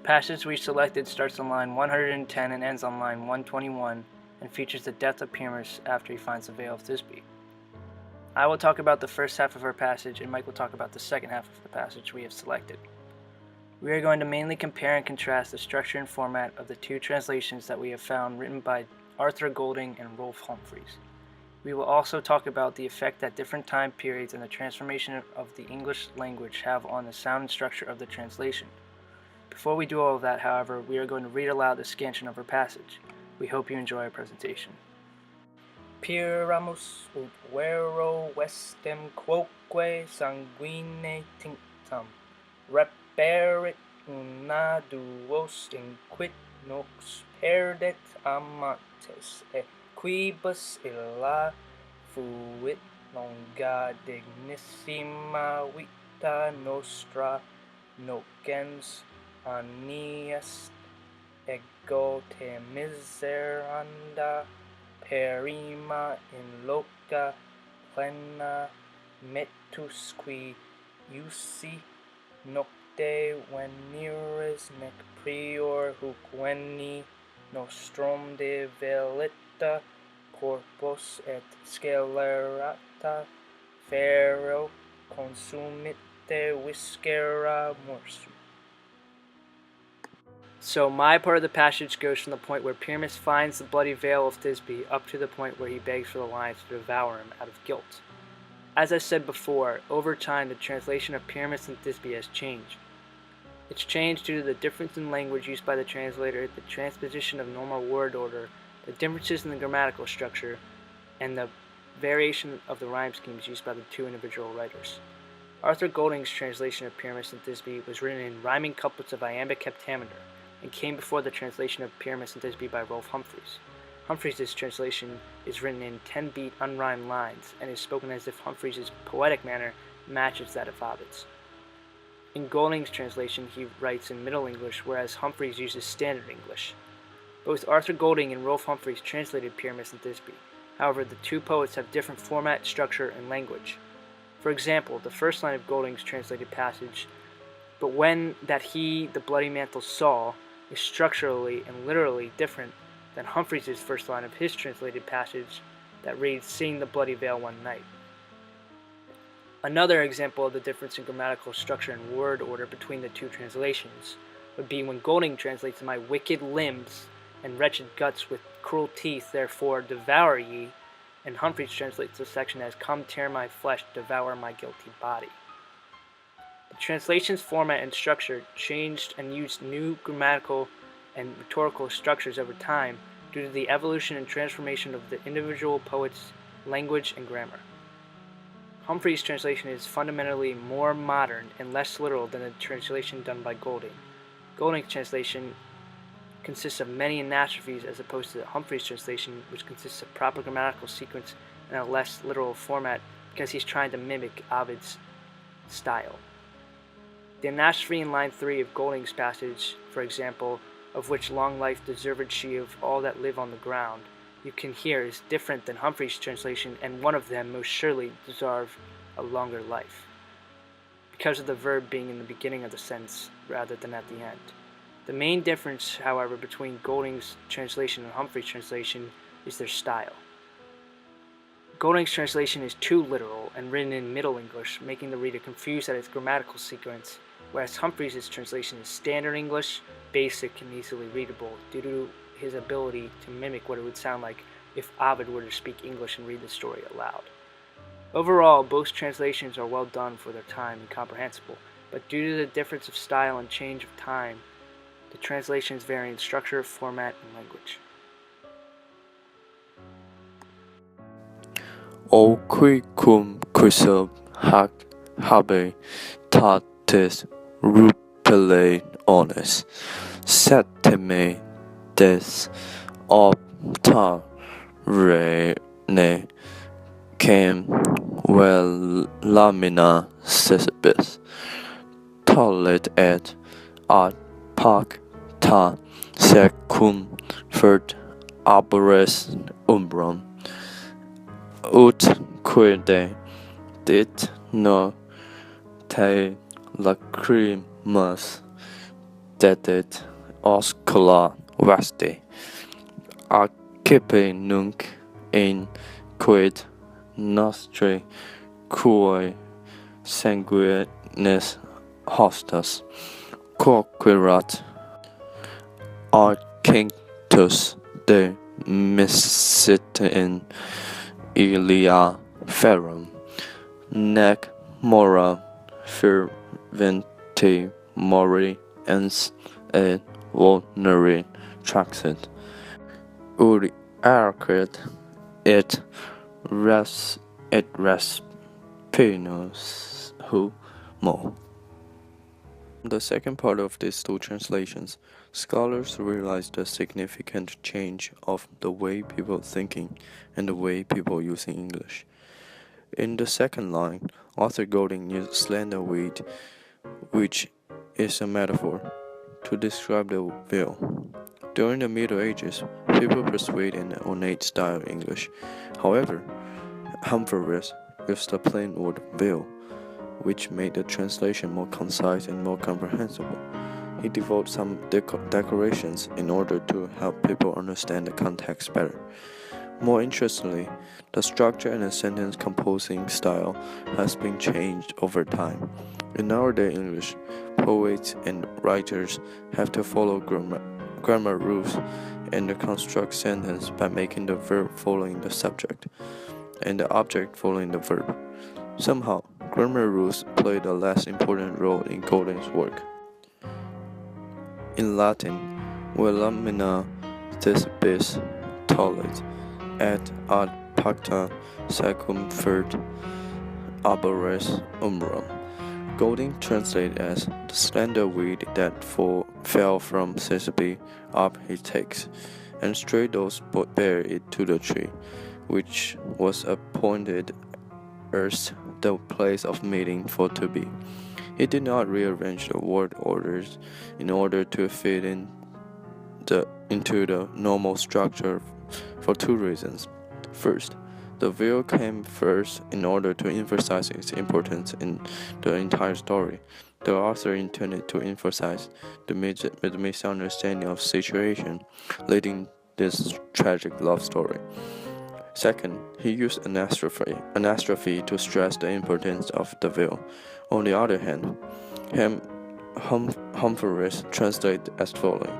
passage we selected starts on line 110 and ends on line 121 and features the death of Pyramus after he finds the Veil of Thisbe. I will talk about the first half of our passage and Mike will talk about the second half of the passage we have selected. We are going to mainly compare and contrast the structure and format of the two translations that we have found written by Arthur Golding and Rolf Humphreys. We will also talk about the effect that different time periods and the transformation of the English language have on the sound and structure of the translation. Before we do all of that, however, we are going to read aloud the scansion of our passage. We hope you enjoy our presentation. Pyramus ut vero vestem quoque sanguine tinctam reperit una duos in quid nox perdet amantes quibus illa fuit longa dignissima vita nostra nogens anniest ego te miseranda perima in loca plena metus qui usi nocte veniris nec prior huc veni nostrum de velita corpus et scelerata ferro consumite viscera morsu. So my part of the passage goes from the point where Pyramus finds the bloody veil of Thisbe up to the point where he begs for the lions to devour him out of guilt. As I said before, over time the translation of Pyramus and Thisbe has changed. It's changed due to the difference in language used by the translator, the transposition of normal word order, the differences in the grammatical structure, and the variation of the rhyme schemes used by the two individual writers. Arthur Golding's translation of Pyramus and Thisbe was written in rhyming couplets of iambic heptameter, and came before the translation of Pyramus and Thisbe by Rolf Humphreys. Humphreys' translation is written in 10-beat unrhymed lines and is spoken as if Humphreys' poetic manner matches that of Ovid's. In Golding's translation, he writes in Middle English, whereas Humphreys uses Standard English. Both Arthur Golding and Rolf Humphreys translated Pyramus and Thisbe. However, the two poets have different format, structure, and language. For example, the first line of Golding's translated passage, "But when that he the bloody mantle saw," is structurally and literally different than Humphreys' first line of his translated passage that reads, "Seeing the bloody veil one night." Another example of the difference in grammatical structure and word order between the two translations would be when Golding translates "My wicked limbs and wretched guts with cruel teeth, therefore devour ye," and Humphreys translates the section as "Come tear my flesh, devour my guilty body." The translation's format and structure changed and used new grammatical and rhetorical structures over time due to the evolution and transformation of the individual poet's language and grammar. Humphreys' translation is fundamentally more modern and less literal than the translation done by Golding. Golding's translation consists of many anastrophes as opposed to Humphreys' translation, which consists of proper grammatical sequence and a less literal format because he's trying to mimic Ovid's style. The anastrophe in line 3 of Golding's passage, for example, "of which long life deserved she of all that live on the ground," you can hear is different than Humphreys' translation, and one of them most surely deserve a longer life, because of the verb being in the beginning of the sentence rather than at the end. The main difference, however, between Golding's translation and Humphreys' translation is their style. Golding's translation is too literal and written in Middle English, making the reader confused at its grammatical sequence, whereas Humphreys' translation is Standard English, basic and easily readable due to his ability to mimic what it would sound like if Ovid were to speak English and read the story aloud. Overall, both translations are well done for their time and comprehensible, but due to the difference of style and change of time, the translations vary in structure, format, and language. O qui cum quisub hac habe tatis rupele ones, septime des opta rene cam vel lamina sesibis, tollit et ad pac ta circumfert abores umbrum, ut quide dit no te lacrimas dedet oscula vaste, accipe nunc in quid nostre cui sanguinis hostas, quoquirat arcinctus de missite ilia ferrum, nec mora ferventi mori ens et vulneri traxit, uri arcret et res pinus humo. The second part of these two translations, scholars realize the significant change of the way people thinking and the way people using English. In the second line, Arthur Golding used slender weed, which is a metaphor, to describe the veil. During the Middle Ages, people persuaded an ornate style of English. However, Humphreys used the plain word veil, which made the translation more concise and more comprehensible. He devoted some decorations in order to help people understand the context better. More interestingly, the structure and the sentence composing style has been changed over time. In nowadays English, poets and writers have to follow grammar rules and construct sentence by making the verb following the subject and the object following the verb. Somehow, grammar rules played a less important role in Golding's work. In Latin, Velamina Thisbis tollit, et ad pacta circumfert arbores umbrum. Golding translated as the slender weed that fell from Thisbe up he takes, and stray those bear it to the tree, which was appointed as the place of meeting for to be. He did not rearrange the word orders in order to fit into the normal structure for two reasons. First, the veil came first in order to emphasize its importance in the entire story. The author intended to emphasize the misunderstanding of situation leading this tragic love story. Second, he used anastrophe to stress the importance of the veil. On the other hand, Humphreys translated as following: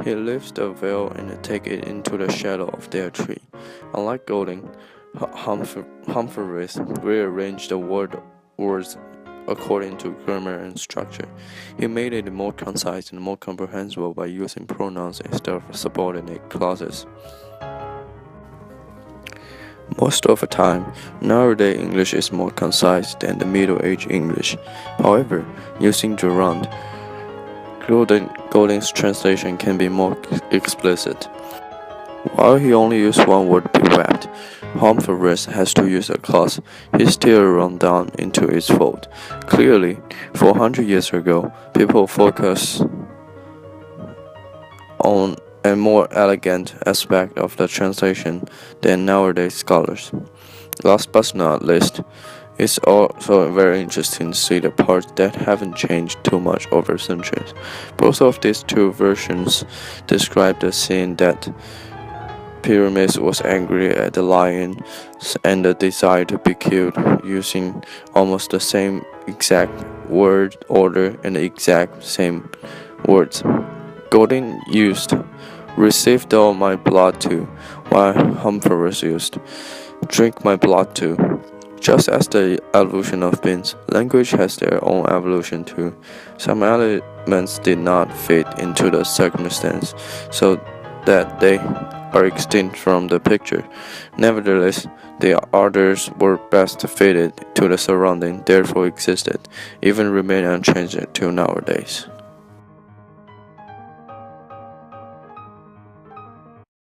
he lifts the veil and takes it into the shadow of their tree. Unlike Golding, Humphreys rearranged the words according to grammar and structure. He made it more concise and more comprehensible by using pronouns instead of subordinate clauses. Most of the time, nowadays English is more concise than the Middle Age English. However, using gerund, Golding's translation can be more explicit. While he only used one word bewept, Humphreys has to use a clause. He still run down into its fold. Clearly, 400 years ago, people focused on a more elegant aspect of the translation than nowadays scholars. Last but not least, it's also very interesting to see the parts that haven't changed too much over centuries. Both of these two versions describe the scene that Pyramus was angry at the lion and the desire to be killed, using almost the same exact word order and the exact same words. Golding used "received all my blood too," while Humphreys used "drink my blood too." Just as the evolution of beings, language has their own evolution too. Some elements did not fit into the circumstance, so that they are extinct from the picture. Nevertheless, the others were best fitted to the surrounding, therefore existed, even remain unchanged till nowadays.